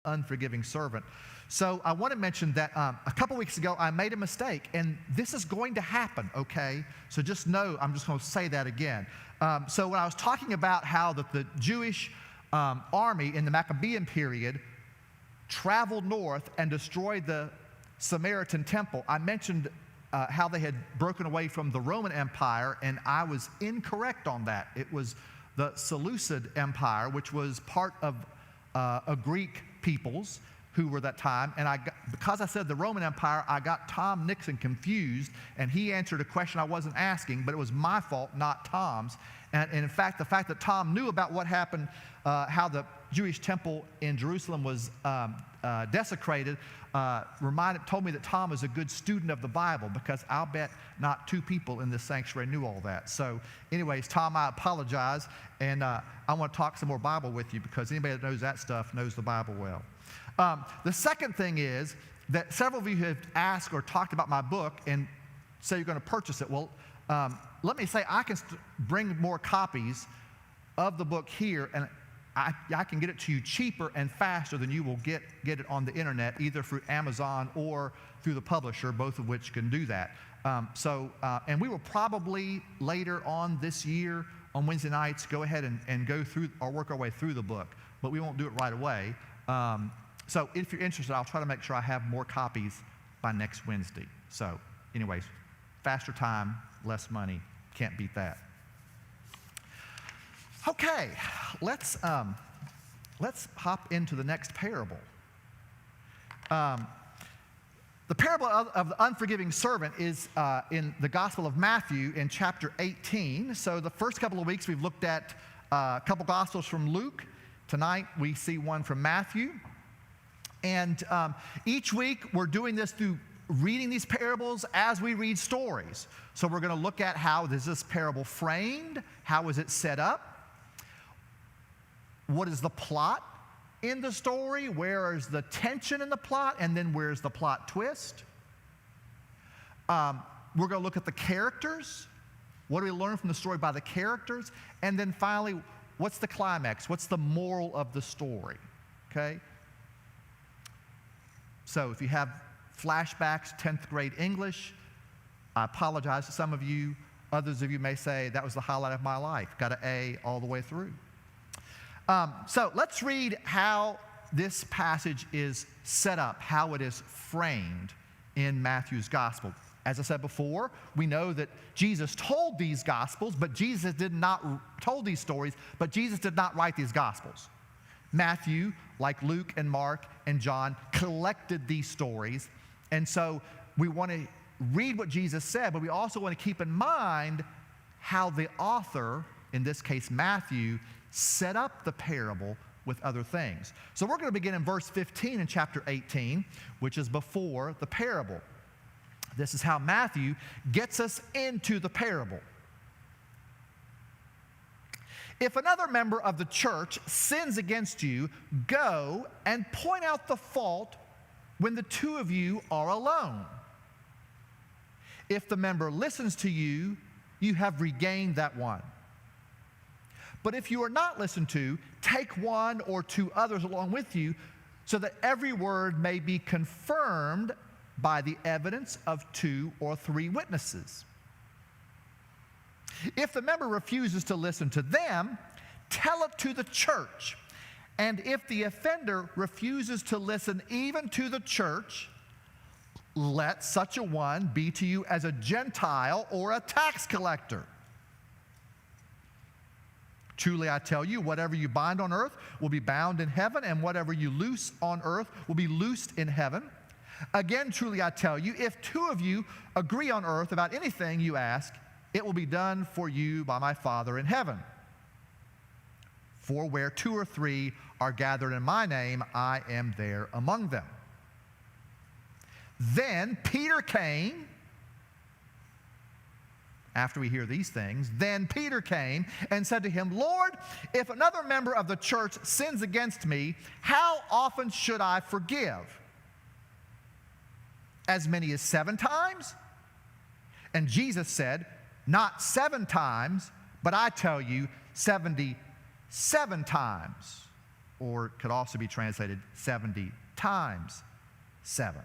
unforgiving servant. So I want to mention that a couple weeks ago I made a mistake, and this is going to happen, okay? So just know, I'm just going to say that again. So when I was talking about how that the Jewish army in the Maccabean period traveled north and destroyed the Samaritan temple, I mentioned how they had broken away from the Roman Empire, and I was incorrect on that. It was the Seleucid Empire, which was part of a Greek peoples who were that time, and because I said the Roman Empire, I got Tom Nixon confused, and he answered a question I wasn't asking, but it was my fault, not Tom's. And in fact, the fact that Tom knew about what happened, how the Jewish temple in Jerusalem was desecrated, told me that Tom is a good student of the Bible, because I'll bet not two people in this sanctuary knew all that. So anyways, Tom, I apologize, and I want to talk some more Bible with you, because anybody that knows that stuff knows the Bible well. The second thing is that several of you have asked or talked about my book and say you're going to purchase it. Well, let me say I can bring more copies of the book here, and I can get it to you cheaper and faster than you will get it on the internet, either through Amazon or through the publisher, both of which can do that. And we will probably later on this year on Wednesday nights go ahead and go through or work our way through the book, but we won't do it right away. So if you're interested, I'll try to make sure I have more copies by next Wednesday. So anyways, faster time, less money. Can't beat that. Okay, let's hop into the next parable. The parable of the unforgiving servant is in the Gospel of Matthew in chapter 18. So the first couple of weeks we've looked at a couple Gospels from Luke. Tonight we see one from Matthew. And each week we're doing this through reading these parables as we read stories. So we're going to look at how is this parable framed, how is it set up, what is the plot in the story, where is the tension in the plot, and then where's the plot twist. We're going to look at the characters. What do we learn from the story by the characters? And then finally, what's the climax? What's the moral of the story? Okay? So if you have flashbacks, 10th grade English, I apologize to some of you. Others of you may say, that was the highlight of my life. Got an A all the way through. So let's read how this passage is set up, how it is framed in Matthew's gospel. As I said before, we know that Jesus told these gospels, but Jesus did not told these stories, but Jesus did not write these gospels. Matthew, like Luke and Mark and John, collected these stories. And so we want to read what Jesus said, but we also want to keep in mind how the author, in this case Matthew, set up the parable with other things. So we're going to begin in verse 15 in chapter 18, which is before the parable. This is how Matthew gets us into the parable. If another member of the church sins against you, go and point out the fault when the two of you are alone. If the member listens to you, you have regained that one. But if you are not listened to, take one or two others along with you, so that every word may be confirmed by the evidence of 2 or 3 witnesses. If the member refuses to listen to them, tell it to the church. And if the offender refuses to listen even to the church, let such a one be to you as a Gentile or a tax collector. Truly I tell you, whatever you bind on earth will be bound in heaven, and whatever you loose on earth will be loosed in heaven. Again, truly I tell you, if 2 of you agree on earth about anything you ask, it will be done for you by my Father in heaven. For where 2 or 3 are gathered in my name, I am there among them. Then Peter came. After we hear these things, then Peter came and said to him, Lord, if another member of the church sins against me, how often should I forgive? As many as 7 times? And Jesus said, not 7 times, but I tell you, 77 times. or it could also be translated 70 times 7.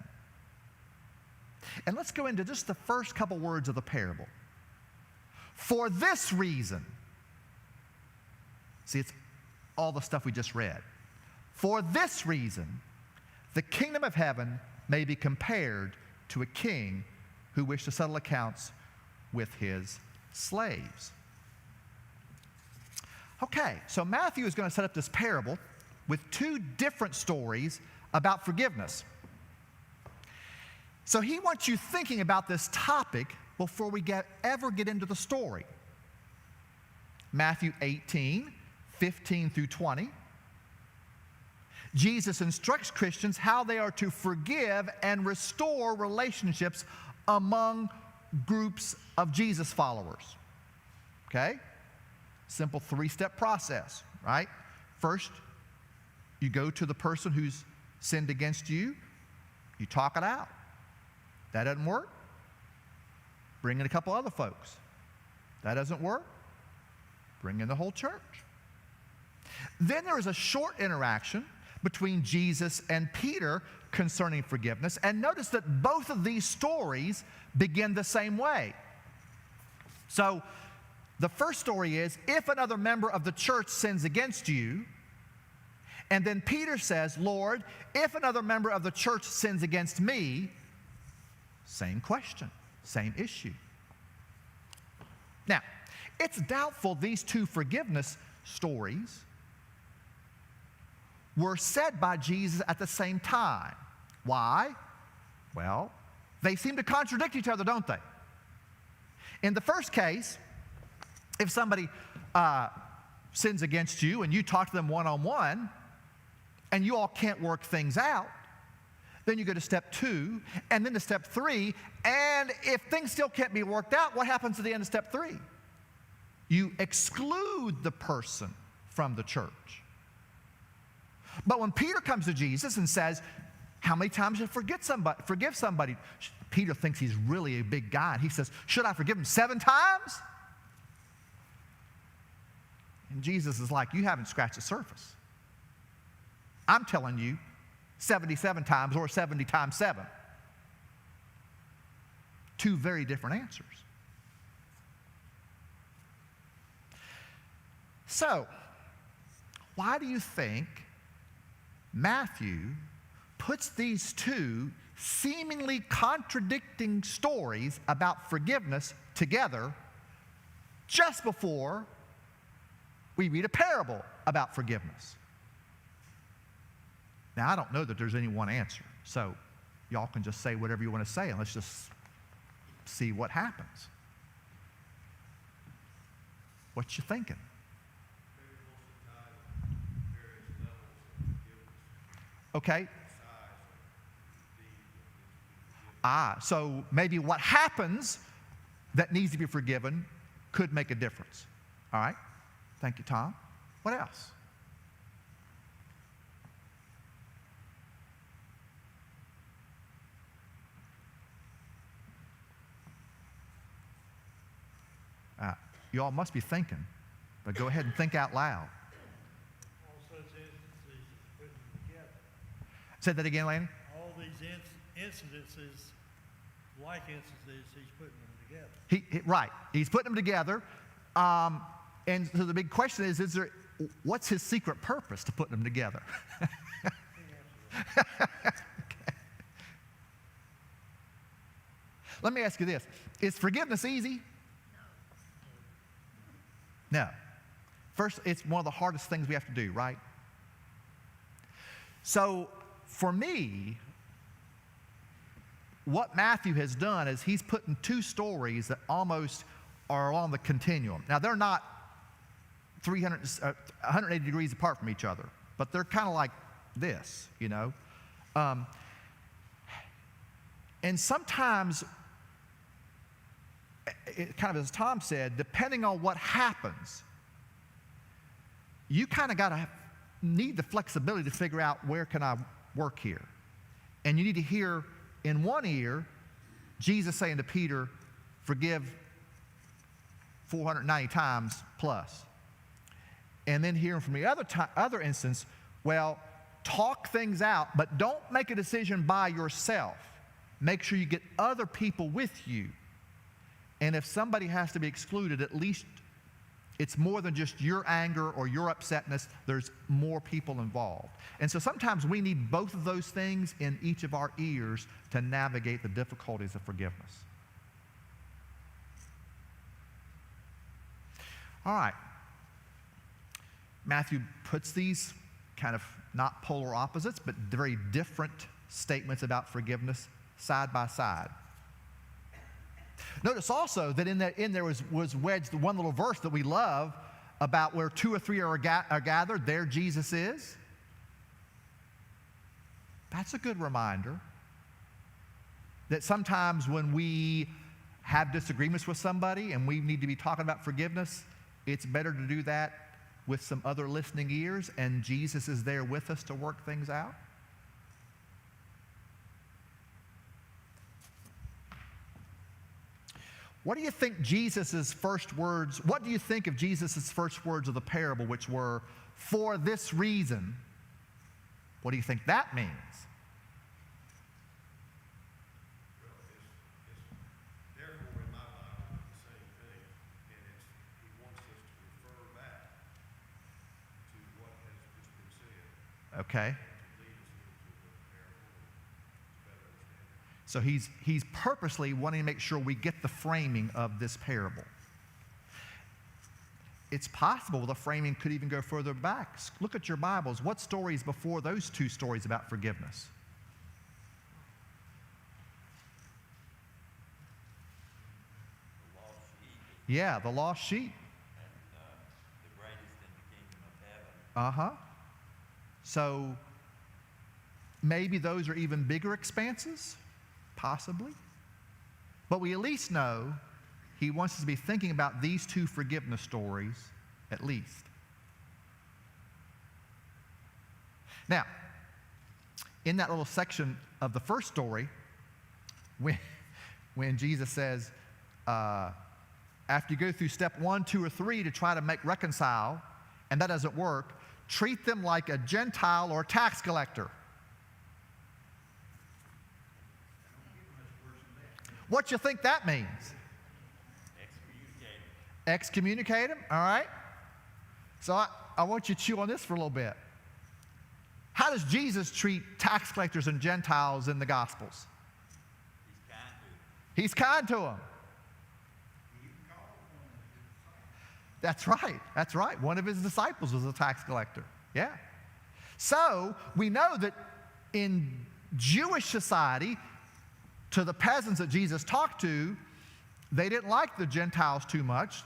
And let's go into just the first couple words of the parable. For this reason, see, it's all the stuff we just read. For this reason, the kingdom of heaven may be compared to a king who wished to settle accounts with his slaves. Okay, so Matthew is going to set up this parable with two different stories about forgiveness. So he wants you thinking about this topic before we ever get into the story. Matthew 18, 15 through 20. Jesus instructs Christians how they are to forgive and restore relationships among groups of Jesus followers. Okay? Simple 3-step process, right? First, you go to the person who's sinned against you, you talk it out. That doesn't work? Bring in a couple other folks. That doesn't work? Bring in the whole church. Then there is a short interaction between Jesus and Peter concerning forgiveness. And notice that both of these stories begin the same way. So the first story is, if another member of the church sins against you, and then Peter says, Lord, if another member of the church sins against me, same question, same issue. Now, it's doubtful these two forgiveness stories were said by Jesus at the same time. Why? Well, they seem to contradict each other, don't they? In the first case, if somebody sins against you and you talk to them one-on-one and you all can't work things out, then you go to step 2 and then to step 3, and if things still can't be worked out, what happens at the end of step 3? You exclude the person from the church. But when Peter comes to Jesus and says, how many times should I forgive somebody? Peter thinks he's really a big guy, and he says, should I forgive him 7 times? And Jesus is like, you haven't scratched the surface. I'm telling you, 77 times or 70 times 7. Two very different answers. So, why do you think Matthew puts these two seemingly contradicting stories about forgiveness together just before we read a parable about forgiveness? Now, I don't know that there's any one answer, so y'all can just say whatever you want to say, and let's just see what happens. What you thinking? Okay. So maybe what happens that needs to be forgiven could make a difference. All right. Thank you, Tom. What else? You all must be thinking, but go ahead and think out loud. All such instances is putting them together. Say that again, Lanny. All these incidences, like instances, he's putting them together. Right. He's putting them together. And so the big question is what's his secret purpose to putting them together? Okay. Let me ask you this. Is forgiveness easy? No. First, it's one of the hardest things we have to do, right? So, for me, what Matthew has done is he's putting two stories that almost are on the continuum. Now, they're not 180 degrees apart from each other, but they're kind of like this, you know. And sometimes, kind of as Tom said, depending on what happens, you kind of got to need the flexibility to figure out where can I work here. And you need to hear in one ear Jesus saying to Peter, forgive 490 times plus. And then hearing from the other instance Well, talk things out, but don't make a decision by yourself. Make sure you get other people with you. And if somebody has to be excluded, at least it's more than just your anger or your upsetness. There's more people involved. And so sometimes we need both of those things in each of our ears to navigate the difficulties of forgiveness. All right. Matthew puts these kind of not polar opposites, but very different statements about forgiveness side by side. Notice also that in there was wedged one little verse that we love about where 2 or 3 are gathered, there Jesus is. That's a good reminder that sometimes when we have disagreements with somebody and we need to be talking about forgiveness, it's better to do that with some other listening ears, and Jesus is there with us to work things out. What do you think of Jesus' first words of the parable, which were, "For this reason"? What do you think that means? Well, it's therefore in my Bible the same thing, and he wants us to refer back to what has just been said. Okay. To lead us into the parable to better understand it. So he's purposely wanting to make sure we get the framing of this parable. It's possible the framing could even go further back. Look at your Bibles. What stories before those 2 stories about forgiveness? The lost sheep Yeah, the lost sheep. and the greatest in the kingdom of heaven. So maybe those are even bigger expanses, possibly. But we at least know he wants us to be thinking about these 2 forgiveness stories, at least. Now, in that little section of the first story, when Jesus says, after you go through step 1, 2, or 3 to try to reconcile, and that doesn't work, treat them like a Gentile or a tax collector. What you think that means? Excommunicate him, all right? So I want you to chew on this for a little bit. How does Jesus treat tax collectors and Gentiles in the Gospels? He's kind to them. He's kind to them. That's right. One of his disciples was a tax collector. Yeah. So we know that in Jewish society, to the peasants that Jesus talked to, they didn't like the Gentiles too much.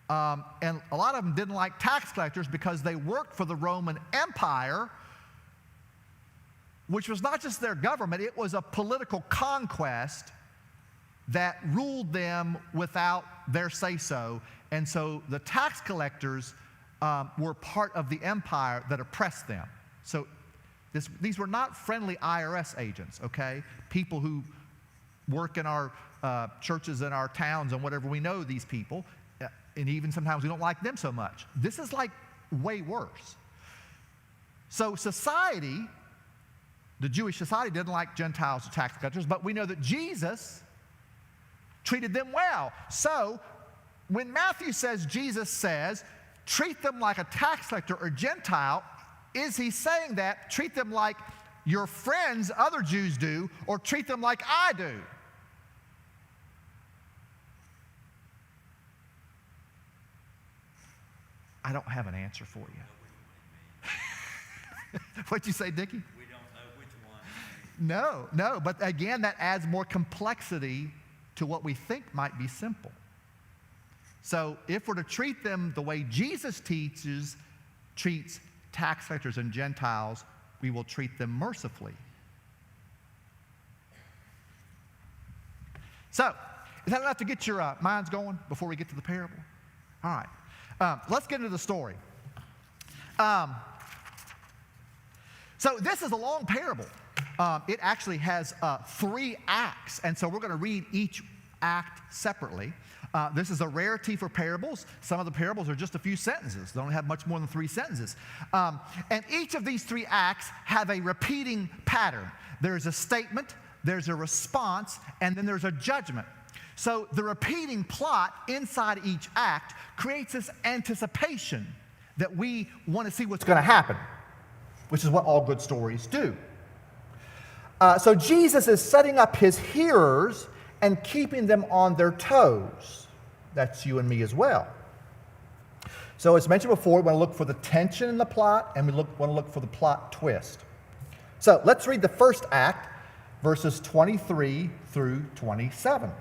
And a lot of them didn't like tax collectors because they worked for the Roman Empire, which was not just their government, it was a political conquest that ruled them without their say-so. And so the tax collectors were part of the empire that oppressed them. So these were not friendly IRS agents, okay? People who work in our churches and our towns and whatever. We know these people, and even sometimes we don't like them so much. This is like way worse. So society, the Jewish society, didn't like Gentiles or tax collectors, but we know that Jesus treated them well. So when Matthew says, Jesus says, treat them like a tax collector or Gentile, is he saying that treat them like your friends, other Jews do, or treat them like I do? I don't have an answer for you. What'd you say, Dickie? We don't know which one. No, but again, that adds more complexity to what we think might be simple. So if we're to treat them the way Jesus treats tax collectors and Gentiles, we will treat them mercifully. So, is that enough to get your minds going before we get to the parable? All right. Let's get into the story. So this is a long parable. It actually has 3 acts, and so we're going to read each act separately. This is a rarity for parables. Some of the parables are just a few sentences. They don't have much more than 3 sentences. And each of these 3 acts have a repeating pattern. There's a statement, there's a response, and then there's a judgment. So the repeating plot inside each act creates this anticipation that we want to see what's going to happen, which is what all good stories do. So Jesus is setting up his hearers and keeping them on their toes. That's you and me as well. So as mentioned before, we want to look for the tension in the plot, and we want to look for the plot twist. So let's read the first act, verses 23 through 27.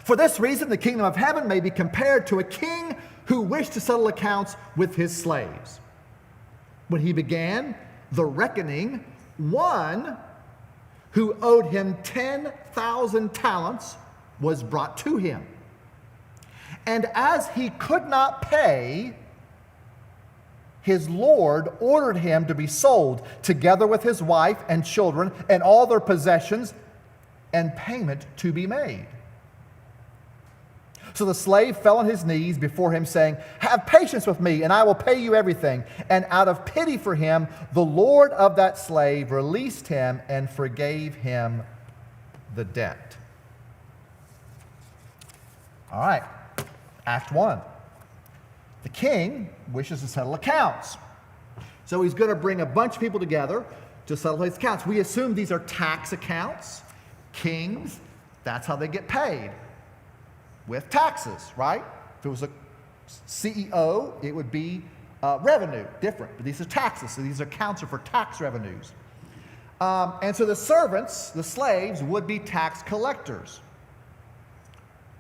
For this reason, the kingdom of heaven may be compared to a king who wished to settle accounts with his slaves. When he began the reckoning, one who owed him 10,000 talents was brought to him. And as he could not pay, his Lord ordered him to be sold, together with his wife and children and all their possessions, and payment to be made. So the slave fell on his knees before him, saying, "Have patience with me, and I will pay you everything." And out of pity for him, the Lord of that slave released him and forgave him the debt. All right, Act 1. The king wishes to settle accounts. So he's going to bring a bunch of people together to settle his accounts. We assume these are tax accounts. Kings, that's how they get paid, with taxes, right? If it was a CEO, it would be revenue, different. But these are taxes, so these accounts are for tax revenues. And so the servants, the slaves, would be tax collectors.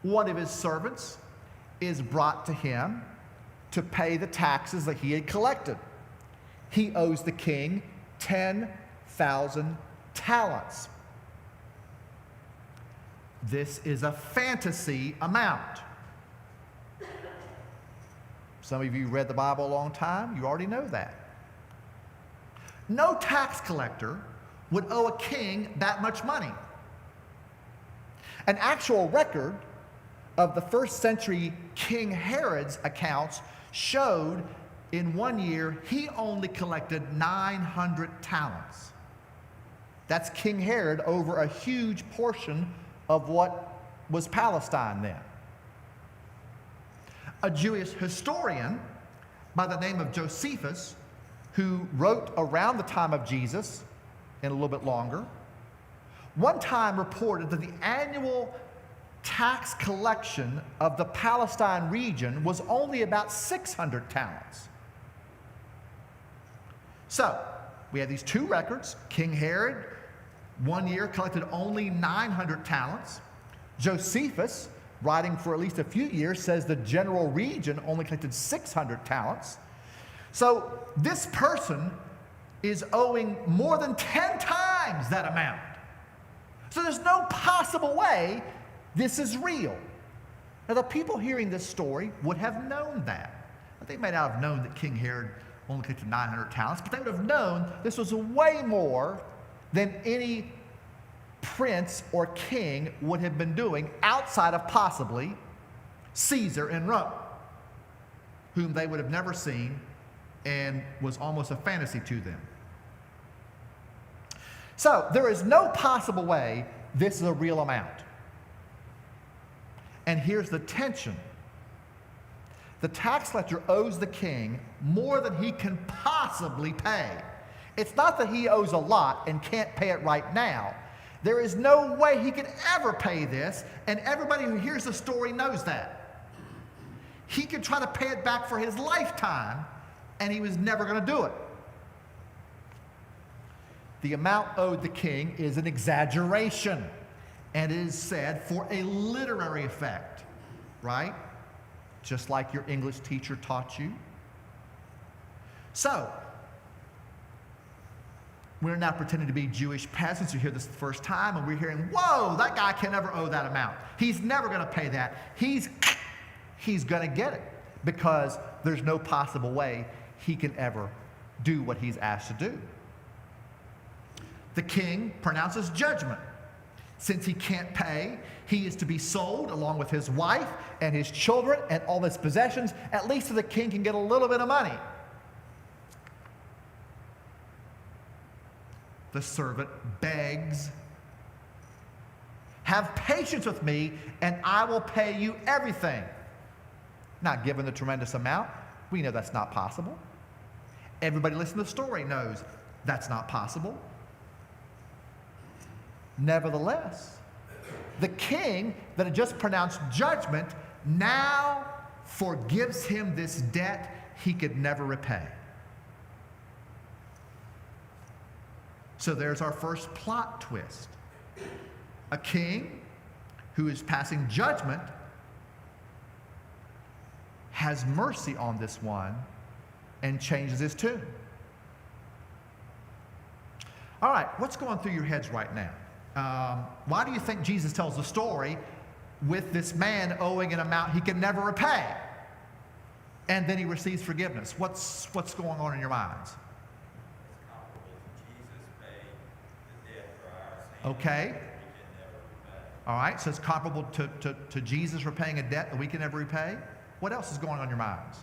One of his servants is brought to him to pay the taxes that he had collected. He owes the king 10,000 talents. This is a fantasy amount. Some of you read the Bible a long time, you already know that. No tax collector would owe a king that much money. An actual record of the first century King Herod's accounts showed in 1 year he only collected 900 talents. That's King Herod over a huge portion of what was Palestine then. A Jewish historian by the name of Josephus, who wrote around the time of Jesus and a little bit longer, one time reported that the annual tax collection of the Palestine region was only about 600 talents. So, we have these 2 records. King Herod, 1 year, collected only 900 talents. Josephus, writing for at least a few years, says the general region only collected 600 talents. So, this person is owing more than 10 times that amount. So, there's no possible way this is real. Now, the people hearing this story would have known that. They may not have known that King Herod only collected 900 talents, but they would have known this was way more than any prince or king would have been doing outside of possibly Caesar in Rome, whom they would have never seen and was almost a fantasy to them. So, there is no possible way this is a real amount. And here's the tension. The tax collector owes the king more than he can possibly pay. It's not that he owes a lot and can't pay it right now. There is no way he could ever pay this, and everybody who hears the story knows that. He could try to pay it back for his lifetime, and he was never going to do it. The amount owed the king is an exaggeration, and it is said for a literary effect, right? Just like your English teacher taught you. So, we're not pretending to be Jewish peasants who hear this the first time, and we're hearing, whoa, that guy can never owe that amount. He's never going to pay that. He's going to get it, because there's no possible way he can ever do what he's asked to do. The king pronounces judgment, since he can't pay, he is to be sold along with his wife and his children and all his possessions, at least so the king can get a little bit of money. The servant begs, "Have patience with me, and I will pay you everything." Not given the tremendous amount. We know that's not possible. Everybody listening to the story knows that's not possible. Nevertheless, the king that had just pronounced judgment now forgives him this debt he could never repay. So there's our first plot twist. A king who is passing judgment has mercy on this one and changes his tune. All right, what's going through your heads right now? Why do you think Jesus tells the story with this man owing an amount he can never repay? And then he receives forgiveness. What's going on in your minds? It's comparable to Jesus paid the debt for our sins. Okay. We can never repay. All right, so it's comparable to Jesus repaying a debt that we can never repay. What else is going on in your minds?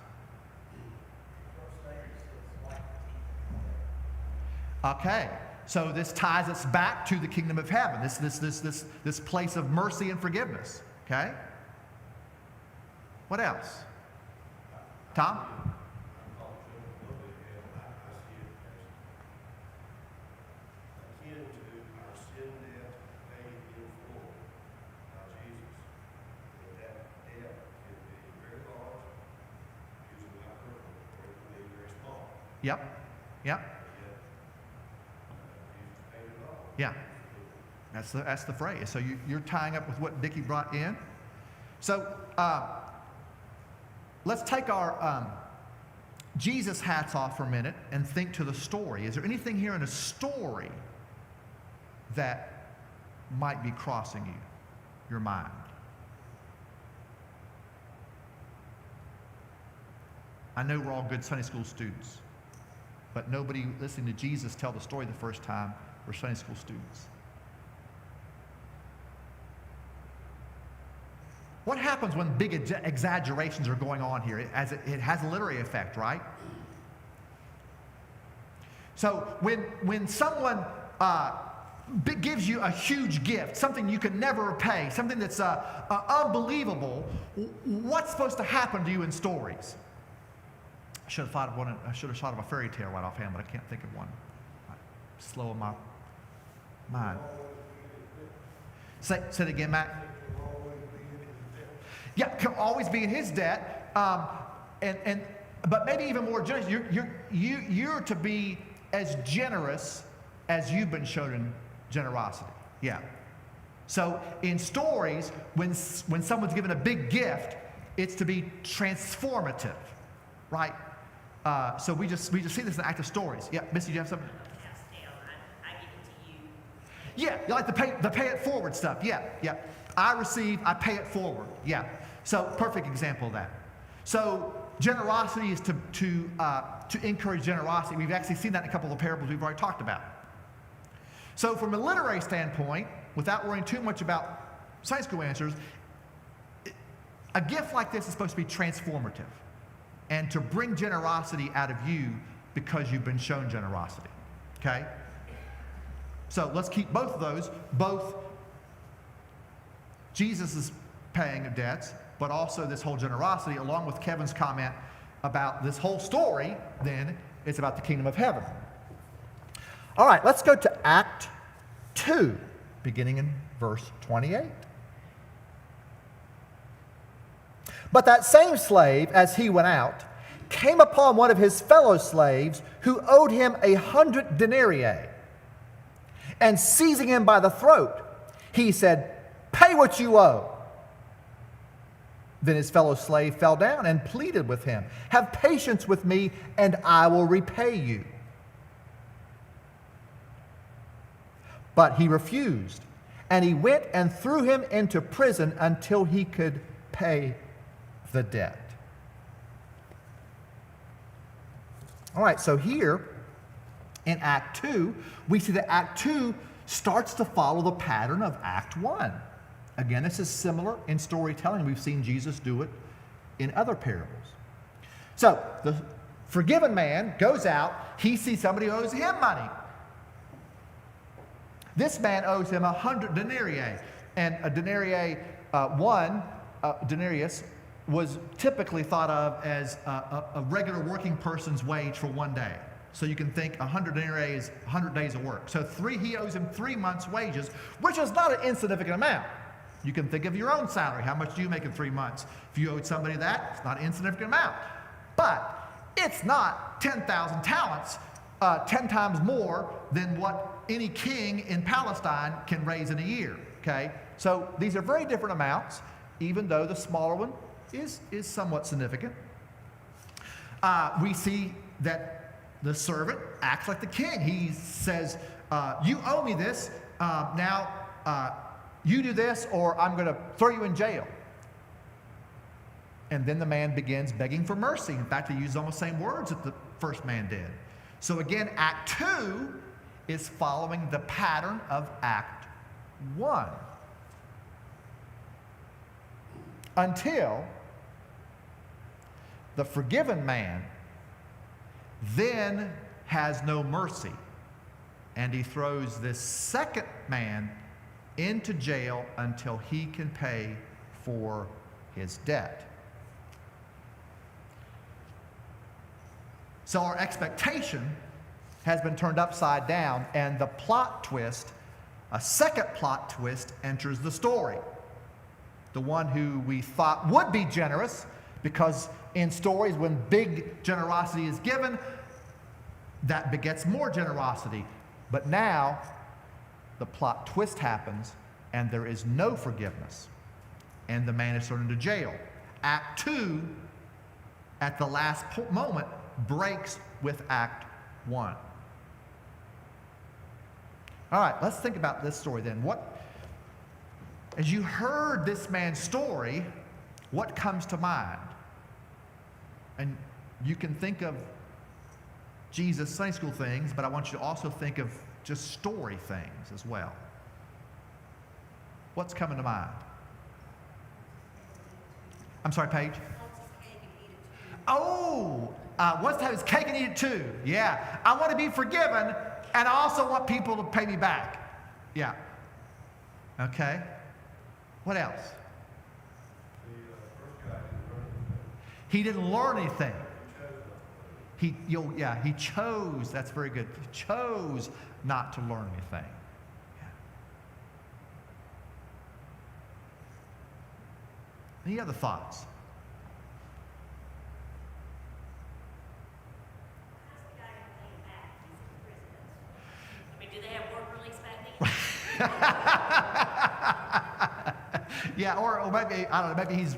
Okay, so this ties us back to the kingdom of heaven, this place of mercy and forgiveness. Okay? What else? Tom? Akin to our sin debt paid in full by Jesus. And that debt can be very large, usually not perfect, or it can be very small. Yep. Yep. Yet, Jesus paid it all. Yeah. That's the phrase. So you're tying up with what Dickie brought in. So let's take our Jesus hats off for a minute and think to the story. Is there anything here in a story that might be crossing your mind? I know we're all good Sunday school students, but nobody listening to Jesus tell the story the first time were Sunday school students. What happens when big exaggerations are going on here? It has a literary effect, right? So when someone gives you a huge gift, something you could never repay, something that's unbelievable, what's supposed to happen to you in stories? I should have thought of one. I should have thought of a fairy tale right offhand, but I can't think of one. Slow in my mind. Say it again, Matt. Yeah, can always be in his debt, but maybe even more generous. You're to be as generous as you've been shown in generosity. Yeah. So in stories, when someone's given a big gift, it's to be transformative, right? So we just see this in the act of stories. Yeah, Missy, do you have something? I give it to you. Yeah, you like the pay it forward stuff. Yeah. I receive, I pay it forward. Yeah. So perfect example of that. So generosity is to encourage generosity. We've actually seen that in a couple of parables we've already talked about. So from a literary standpoint, without worrying too much about Sunday school answers, a gift like this is supposed to be transformative and to bring generosity out of you because you've been shown generosity. Okay? So let's keep both of those, both Jesus' paying of debts, but also this whole generosity, along with Kevin's comment about this whole story, then it's about the kingdom of heaven. All right, let's go to Act 2, beginning in verse 28. But that same slave, as he went out, came upon one of his fellow slaves who owed him 100 denarii. And seizing him by the throat, he said, "Pay what you owe." Then his fellow slave fell down and pleaded with him, "Have patience with me, and I will repay you." But he refused, and he went and threw him into prison until he could pay the debt. All right, so here in Act 2, we see that Act 2 starts to follow the pattern of Act 1. Again, this is similar in storytelling. We've seen Jesus do it in other parables. So the forgiven man goes out. He sees somebody who owes him money. This man owes him 100 denarii. And a denarius was typically thought of as a regular working person's wage for one day. So you can think 100 denarii is 100 days of work. So he owes him 3 months' wages, which is not an insignificant amount. You can think of your own salary. How much do you make in 3 months? If you owed somebody that, it's not an insignificant amount. But it's not 10,000 talents, 10 times more than what any king in Palestine can raise in a year. Okay? So these are very different amounts, even though the smaller one is somewhat significant. We see that the servant acts like the king. He says, you owe me this. Now, you do this or I'm going to throw you in jail. And then the man begins begging for mercy. In fact, he uses almost the same words that the first man did. So again, Act 2 is following the pattern of Act 1. Until the forgiven man then has no mercy, and he throws this second man into jail until he can pay for his debt. So our expectation has been turned upside down, and the plot twist, a second plot twist, enters the story. The one who we thought would be generous, because in stories when big generosity is given, that begets more generosity. But now the plot twist happens and there is no forgiveness, and the man is thrown into jail. Act 2, at the last moment, breaks with Act 1. All right, let's think about this story then. As you heard this man's story, what comes to mind? And you can think of Jesus Sunday school things, but I want you to also think of just story things as well. What's coming to mind? I'm sorry, Paige? Oh, wants to have his cake and eat it too. Yeah. I want to be forgiven, and I also want people to pay me back. Yeah. Okay. What else? He didn't learn anything. He chose. That's very good. He chose not to learn anything. Yeah. Any other thoughts? Do they have work release back then? Yeah, or maybe, I don't know, maybe he's,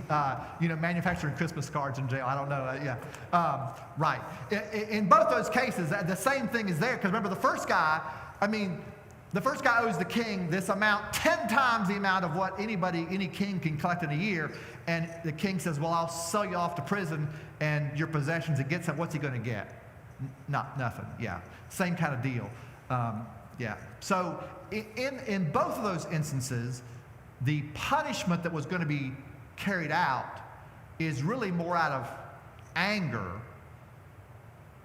manufacturing Christmas cards in jail. I don't know. Right. In both those cases, the same thing is there. Because remember, the first guy owes the king this amount, 10 times the amount of what any king can collect in a year. And the king says, well, I'll sell you off to prison and your possessions and get some. What's he going to get? Nothing. Yeah. Same kind of deal. So in both of those instances, the punishment that was going to be carried out is really more out of anger,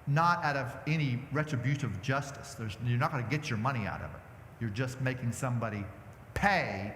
not out of any retributive justice. You're not going to get your money out of it. You're just making somebody pay.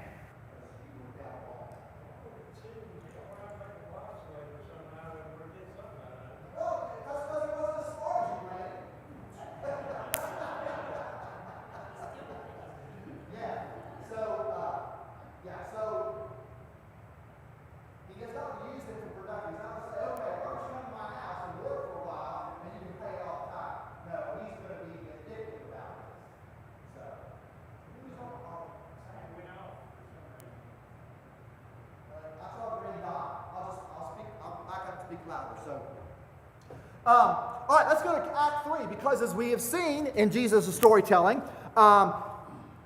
All right, let's go to Act 3, because as we have seen in Jesus' storytelling,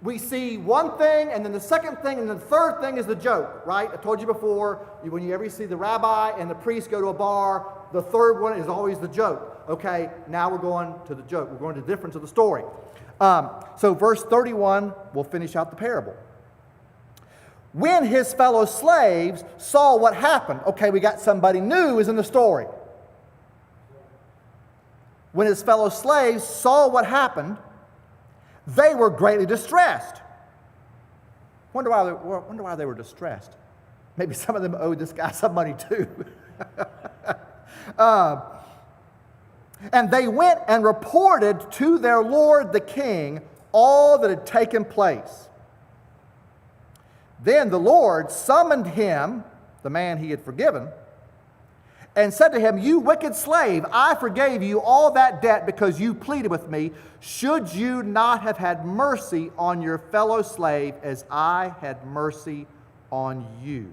we see one thing, and then the second thing, and the third thing is the joke, right? I told you before, when you ever see the rabbi and the priest go to a bar, the third one is always the joke. Okay, now we're going to the joke. We're going to the difference of the story. So verse 31 will finish out the parable. When his fellow slaves saw what happened, okay, we got somebody new is in the story. When his fellow slaves saw what happened, they were greatly distressed. Wonder why they were distressed. Maybe some of them owed this guy some money too. And they went and reported to their lord the king all that had taken place. Then the Lord summoned him, the man he had forgiven, and said to him, "You wicked slave, I forgave you all that debt because you pleaded with me. Should you not have had mercy on your fellow slave as I had mercy on you?"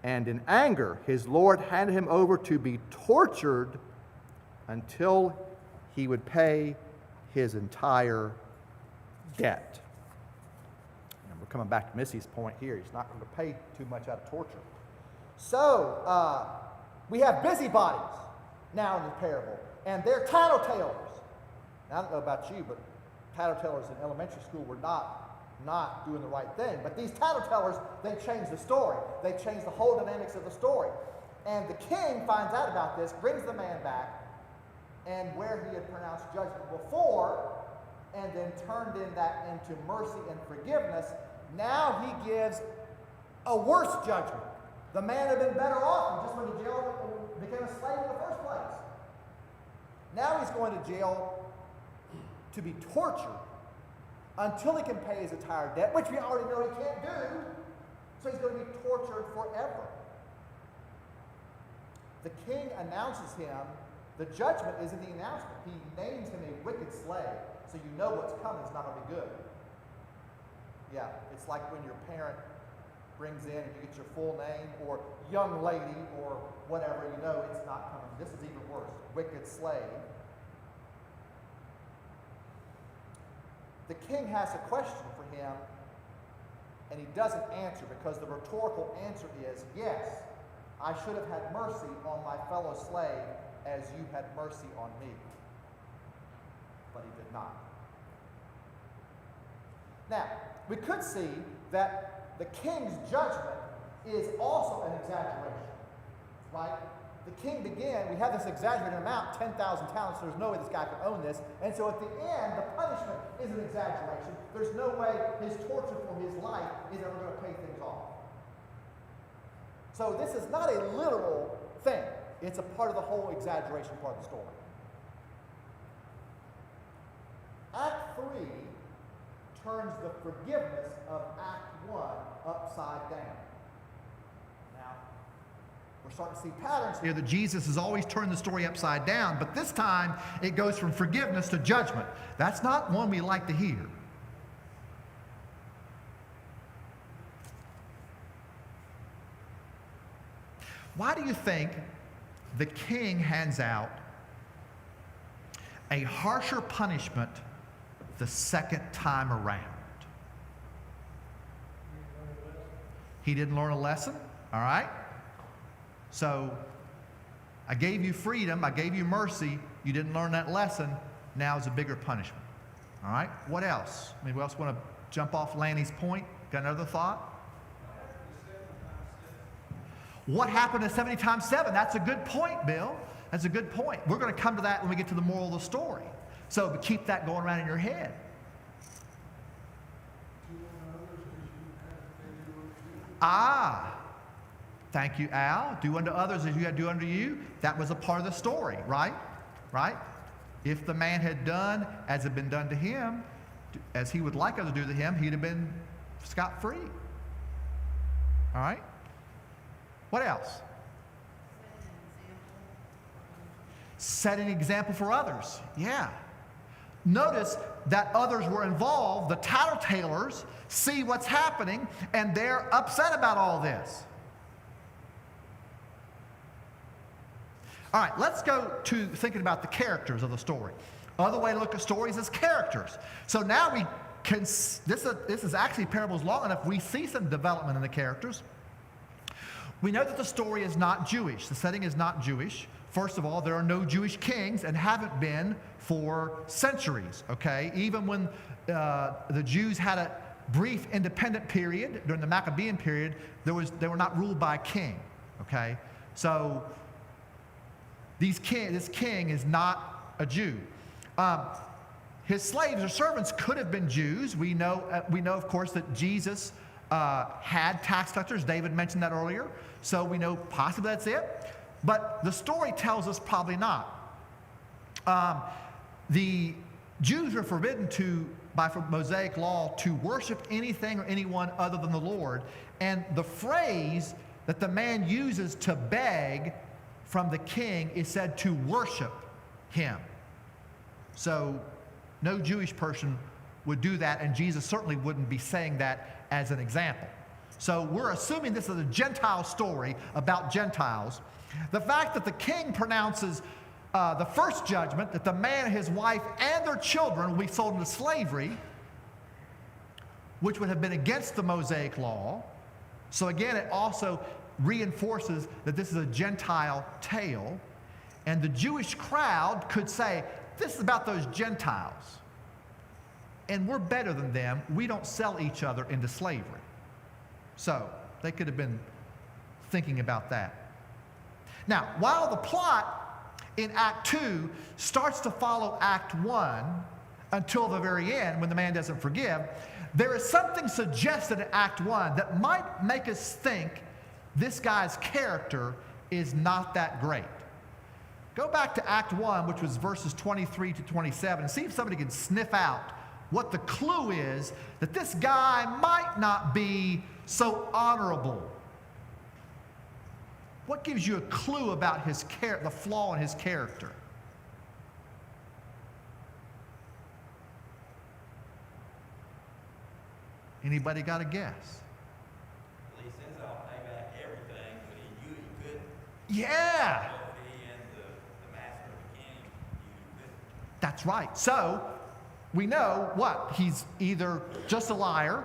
And in anger, his Lord handed him over to be tortured until he would pay his entire debt. And we're coming back to Missy's point here. He's not going to pay too much out of torture. So, we have busybodies now in the parable, and they're tattletales. Now, I don't know about you, but tattletales in elementary school were not doing the right thing. But these tattletales, they change the story. They change the whole dynamics of the story. And the king finds out about this, brings the man back, and where he had pronounced judgment before, and then turned that into mercy and forgiveness, now he gives a worse judgment. The man had been better off and just went to jail and became a slave in the first place. Now he's going to jail to be tortured until he can pay his entire debt, which we already know he can't do. So he's going to be tortured forever. The king announces him. The judgment is in the announcement. He names him a wicked slave, so you know what's coming is not going to be good. Yeah, it's like when your parent brings in and you get your full name, or young lady, or whatever, you know it's not coming. This is even worse. Wicked slave. The king has a question for him, and he doesn't answer because the rhetorical answer is, yes, I should have had mercy on my fellow slave as you had mercy on me. But he did not. Now, we could see that the king's judgment is also an exaggeration, right? The king we have this exaggerated amount, 10,000 talents, so there's no way this guy could own this. And so at the end, the punishment is an exaggeration. There's no way his torture for his life is ever going to pay things off. So this is not a literal thing. It's a part of the whole exaggeration part of the story. Act 3 turns the forgiveness of Act 1 upside down. Now, we're starting to see patterns here that Jesus has always turned the story upside down, but this time it goes from forgiveness to judgment. That's not one we like to hear. Why do you think the king hands out a harsher punishment the second time around? He didn't learn a lesson, all right? So, I gave you freedom, I gave you mercy, you didn't learn that lesson, now is a bigger punishment. All right? What else? Anybody else want to jump off Lanny's point? Got another thought? What happened to 70 times 7? That's a good point, Bill. That's a good point. We're going to come to that when we get to the moral of the story. So keep that going around in your head. Thank you, Al. Do unto others as you had to do unto you. That was a part of the story, right? Right? If the man had done as had been done to him, as he would like us to do to him, he'd have been scot-free. All right? What else? Set an example for others. Yeah. Notice that others were involved. The tattletalers see what's happening, and they're upset about all this. All right, let's go to thinking about the characters of the story. Other way to look at stories is characters. So now we can, this is actually parables long enough, we see some development in the characters. We know that the story is not Jewish. The setting is not Jewish. First of all, there are no Jewish kings and haven't been for centuries, okay? Even when the Jews had a brief independent period during the Maccabean period, they were not ruled by a king, okay? So this king is not a Jew. His slaves or servants could have been Jews. We know, of course, that Jesus had tax collectors. David mentioned that earlier. So we know possibly that's it. But the story tells us probably not. The Jews were forbidden by Mosaic law to worship anything or anyone other than the Lord. And the phrase that the man uses to beg from the king is said to worship him. So no Jewish person would do that, and Jesus certainly wouldn't be saying that as an example. So we're assuming this is a Gentile story about Gentiles. The fact that the king pronounces the first judgment, that the man, his wife, and their children will be sold into slavery, which would have been against the Mosaic law. So again, it also reinforces that this is a Gentile tale. And the Jewish crowd could say, this is about those Gentiles. And we're better than them. We don't sell each other into slavery. So they could have been thinking about that. Now, while the plot in Act 2 starts to follow Act 1 until the very end when the man doesn't forgive, there is something suggested in Act 1 that might make us think this guy's character is not that great. Go back to Act 1, which was verses 23 to 27, and see if somebody can sniff out what the clue is that this guy might not be so honorable. What gives you a clue about the flaw in his character? Anybody got a guess? Well, he says, I'll pay back everything, but he knew he couldn't. Yeah, So he and the master of the king knew he couldn't. that's right. So we know what? He's either just a liar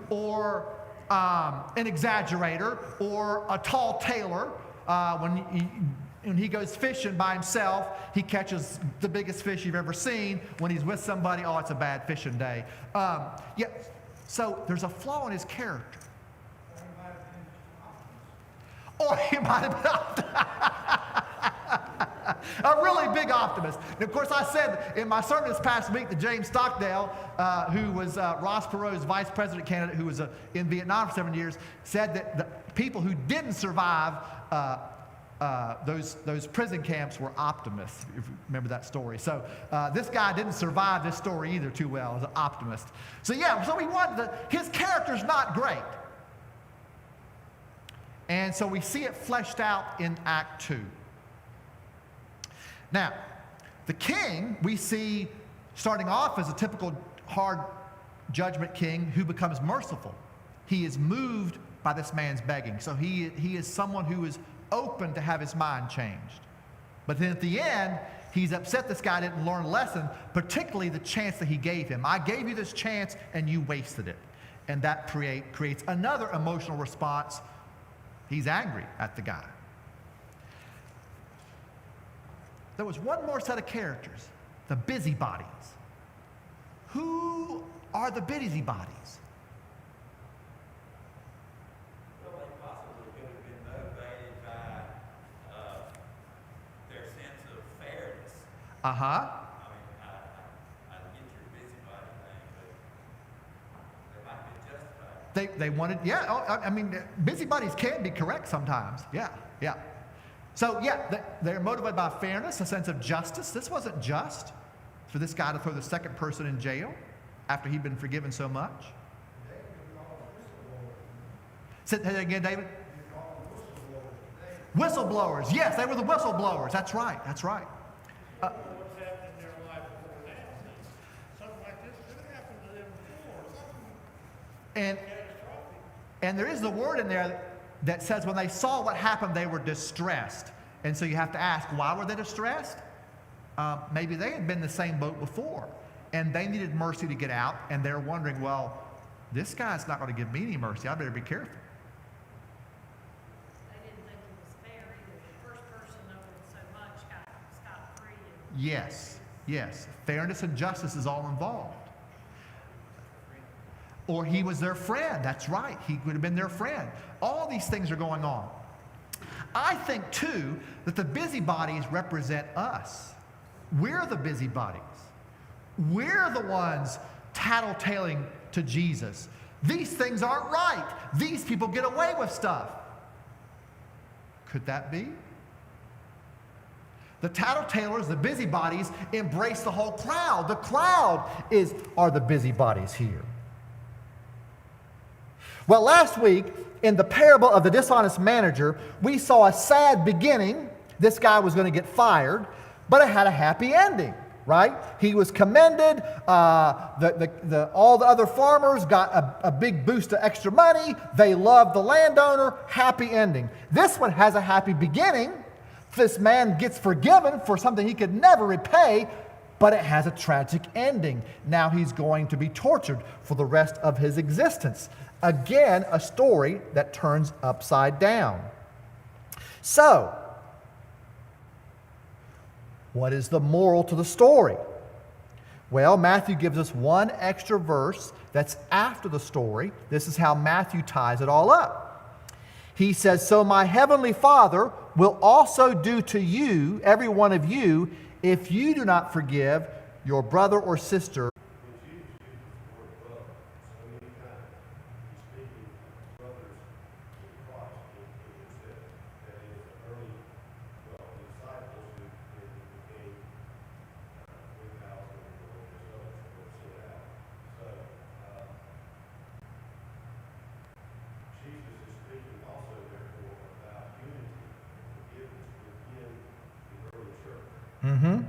or an exaggerator or a tall tailer. When he goes fishing by himself, he catches the biggest fish you've ever seen. When he's with somebody, oh, it's a bad fishing day. So there's a flaw in his character. Or he might have been a really big optimist. And of course, I said in my sermon this past week that James Stockdale, who was Ross Perot's vice president candidate, who was in Vietnam for 7 years, said that the people who didn't survive those prison camps were optimists, if you remember that story. So this guy didn't survive this story either too well as an optimist. So yeah, so his character's not great. And so we see it fleshed out in Act 2. Now, the king we see starting off as a typical hard judgment king who becomes merciful. He is moved by this man's begging. So he is someone who is open to have his mind changed. But then at the end, he's upset this guy didn't learn a lesson, particularly the chance that he gave him. I gave you this chance and you wasted it. And that creates another emotional response. He's angry at the guy. There was one more set of characters, the busybodies. Who are the busybodies? Well, they possibly could have been motivated by their sense of fairness. Uh-huh. I mean, I get your busybody thing, but they might be justified. They wanted, I mean, busybodies can be correct sometimes. Yeah. So, yeah, they're motivated by fairness, a sense of justice. This wasn't just for this guy to throw the second person in jail after he'd been forgiven so much. Say that again, David. Whistleblowers. Yes, they were the whistleblowers. That's right. What's happened in their life before now? Something like this could have happened to them before. Something catastrophic. And there is the word in there that says when they saw what happened, they were distressed. And so you have to ask, why were they distressed? Maybe they had been in the same boat before, and they needed mercy to get out, and they're wondering, well, this guy's not going to give me any mercy. I better be careful. They Yes, yes. Fairness and justice is all involved. Or he was their friend. That's right. He would have been their friend. All these things are going on. I think, too, that the busybodies represent us. We're the busybodies. We're the ones tattletaling to Jesus. These things aren't right. These people get away with stuff. Could that be? The tattletalers, the busybodies, embrace the whole crowd. The crowd are the busybodies here. Well, last week, in the parable of the dishonest manager, we saw a sad beginning. This guy was going to get fired, but it had a happy ending, right? He was commended. All the other farmers got a big boost of extra money. They loved the landowner. Happy ending. This one has a happy beginning. This man gets forgiven for something he could never repay, but it has a tragic ending. Now he's going to be tortured for the rest of his existence. Again, a story that turns upside down. So, what is the moral to the story? Well, Matthew gives us one extra verse that's after the story. This is how Matthew ties it all up. He says, "So my heavenly Father will also do to you, every one of you, if you do not forgive your brother or sister." Mm-hmm.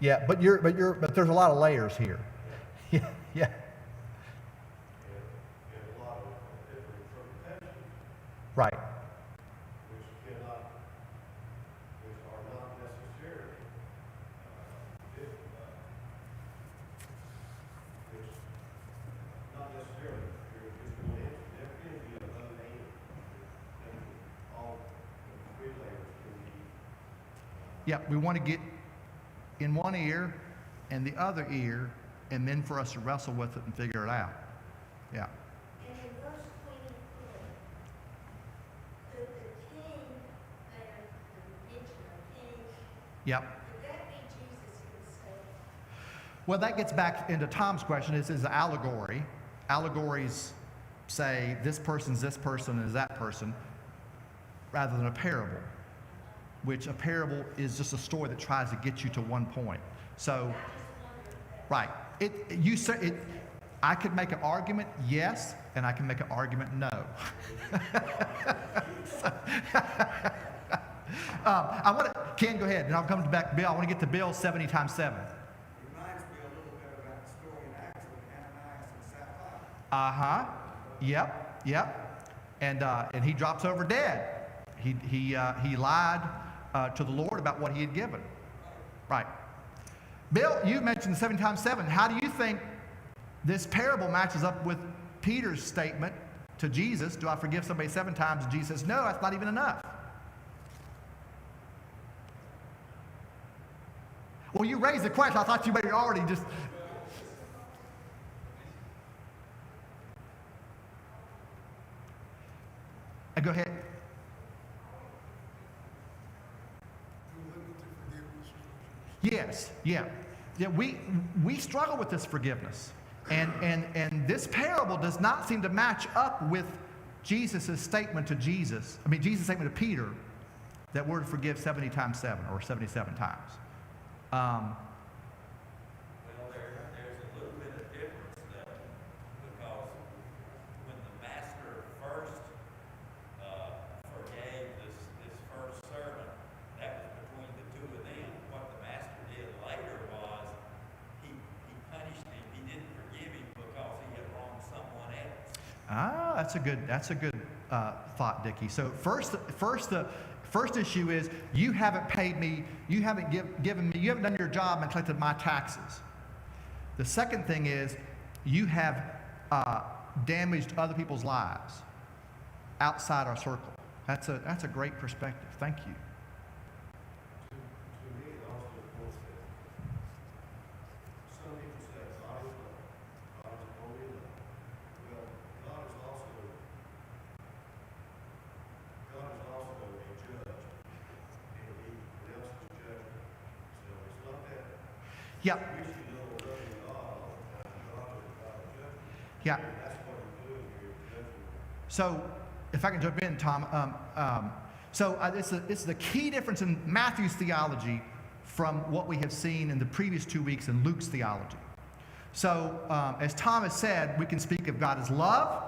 Yeah, but there's a lot of layers here. Yeah, yeah. Right. Yeah, we want to get in one ear and the other ear, and then for us to wrestle with it and figure it out. Yeah. And in verse 24, the king, the mention of king, Yep. could that be Jesus himself? Well, that gets back into Tom's question. This is an allegory. Allegories say this person's this person is that person, rather than a parable, which a parable is just a story that tries to get you to one point. So, right. I could make an argument yes, and I can make an argument no. Ken, go ahead, and I'll come back to Bill. I want to get to Bill 70 times 7. Reminds me a little bit about the story in Acts with Ananias and Sapphira. Yep. And he drops over dead. He lied to the Lord about what he had given. Right. Bill, you mentioned 7 times 7. How do you think this parable matches up with Peter's statement to Jesus? Do I forgive somebody 7 times? And Jesus says, no, that's not even enough. Well, you raised the question. I thought you maybe already just... Go ahead. Yes, yeah. We struggle with this forgiveness. And this parable does not seem to match up with Jesus' statement to Jesus' statement to Peter, that we're to forgive 70 times 7 or 77 times. Well, there's a little bit of difference though, because when the master first forgave this first servant, that was between the two of them. What the master did later was he punished him. He didn't forgive him because he had wronged someone else. That's a good thought, Dickie. So first First issue is you haven't paid me, you haven't given me, you haven't done your job and collected my taxes. The second thing is you have damaged other people's lives outside our circle. That's a great perspective. Thank you. To me, it also points that some people say God is love, God is only love. Well, God is also a judge, and he pronounces judgment. So it's not that Yeah. we should know loving God all the time. God is God of judgment. Yeah. And that's what he's doing here, judgment. So, if I can jump in, Tom. It's the key difference in Matthew's theology from what we have seen in the previous 2 weeks in Luke's theology. So, as Tom has said, we can speak of God as love,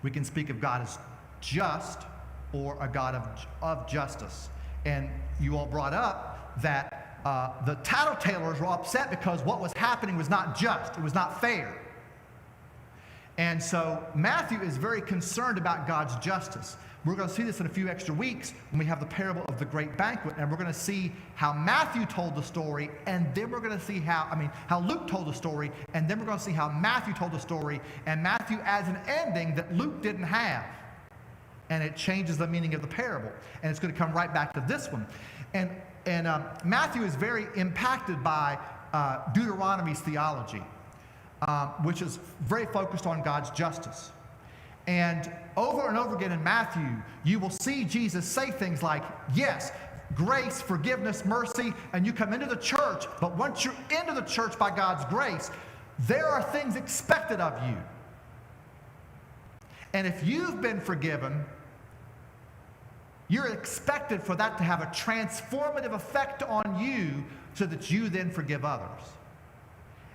we can speak of God as just, or a God of justice. And you all brought up that the tattletalers were upset because what was happening was not just, it was not fair. And so Matthew is very concerned about God's justice. We're going to see this in a few extra weeks when we have the parable of the great banquet, and we're going to see how Matthew told the story, and then we're going to see how Luke told the story, and then we're going to see how Matthew told the story, and Matthew adds an ending that Luke didn't have. And it changes the meaning of the parable. And it's going to come right back to this one. And Matthew is very impacted by Deuteronomy's theology, which is very focused on God's justice. And over again in Matthew, you will see Jesus say things like, yes, grace, forgiveness, mercy, and you come into the church, but once you're into the church by God's grace, there are things expected of you. And if you've been forgiven, you're expected for that to have a transformative effect on you so that you then forgive others.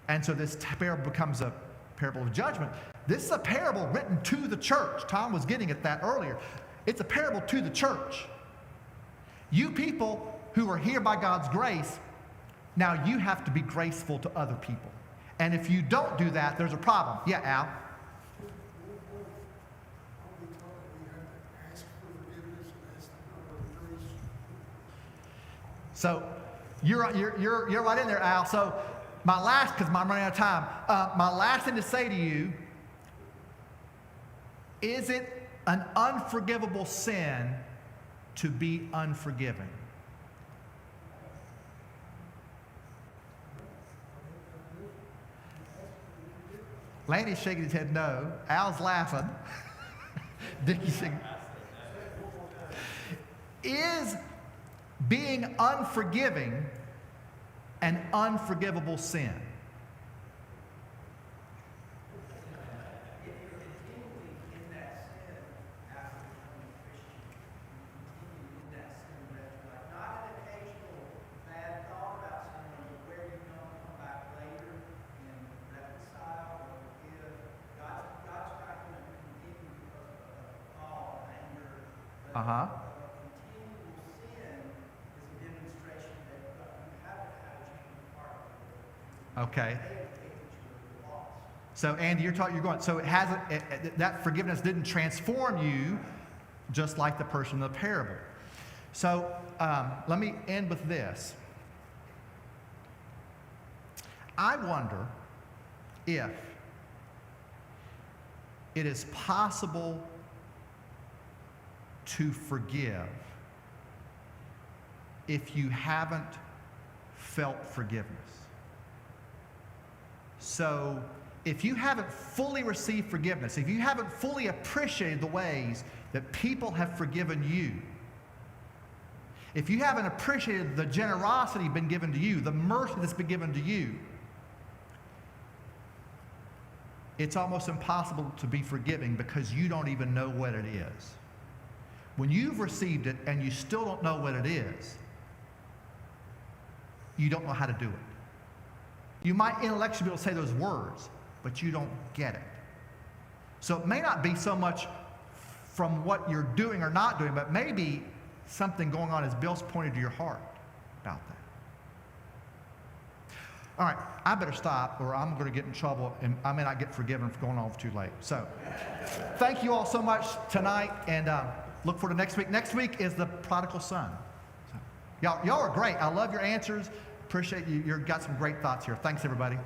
And so this parable becomes a parable of judgment. This is a parable written to the church. Tom was getting at that earlier. It's a parable to the church. You people who are here by God's grace, now you have to be graceful to other people. And if you don't do that, there's a problem. Yeah, Al? So you're right in there, Al. So because I'm running out of time, my last thing to say to you, is it an unforgivable sin to be unforgiving? Landy's shaking his head no. Al's laughing. Dickie's shaking. Is being unforgiving an unforgivable sin? Uh-huh. Okay. So Andy, you're going. So it hasn't. That forgiveness didn't transform you, just like the person in the parable. So let me end with this. I wonder if it is possible to forgive if you haven't felt forgiveness. So if you haven't fully received forgiveness, if you haven't fully appreciated the ways that people have forgiven you, if you haven't appreciated the generosity been given to you, the mercy that's been given to you, it's almost impossible to be forgiving because you don't even know what it is. When you've received it and you still don't know what it is, you don't know how to do it. You might intellectually be able to say those words, but you don't get it. So it may not be so much from what you're doing or not doing, but maybe something going on, as Bill's pointed to your heart about that. All right, I better stop or I'm going to get in trouble and I may not get forgiven for going on too late. So thank you all so much tonight, and look forward to next week. Next week is the prodigal son. So, y'all are great. I love your answers. Appreciate you. You've got some great thoughts here. Thanks, everybody.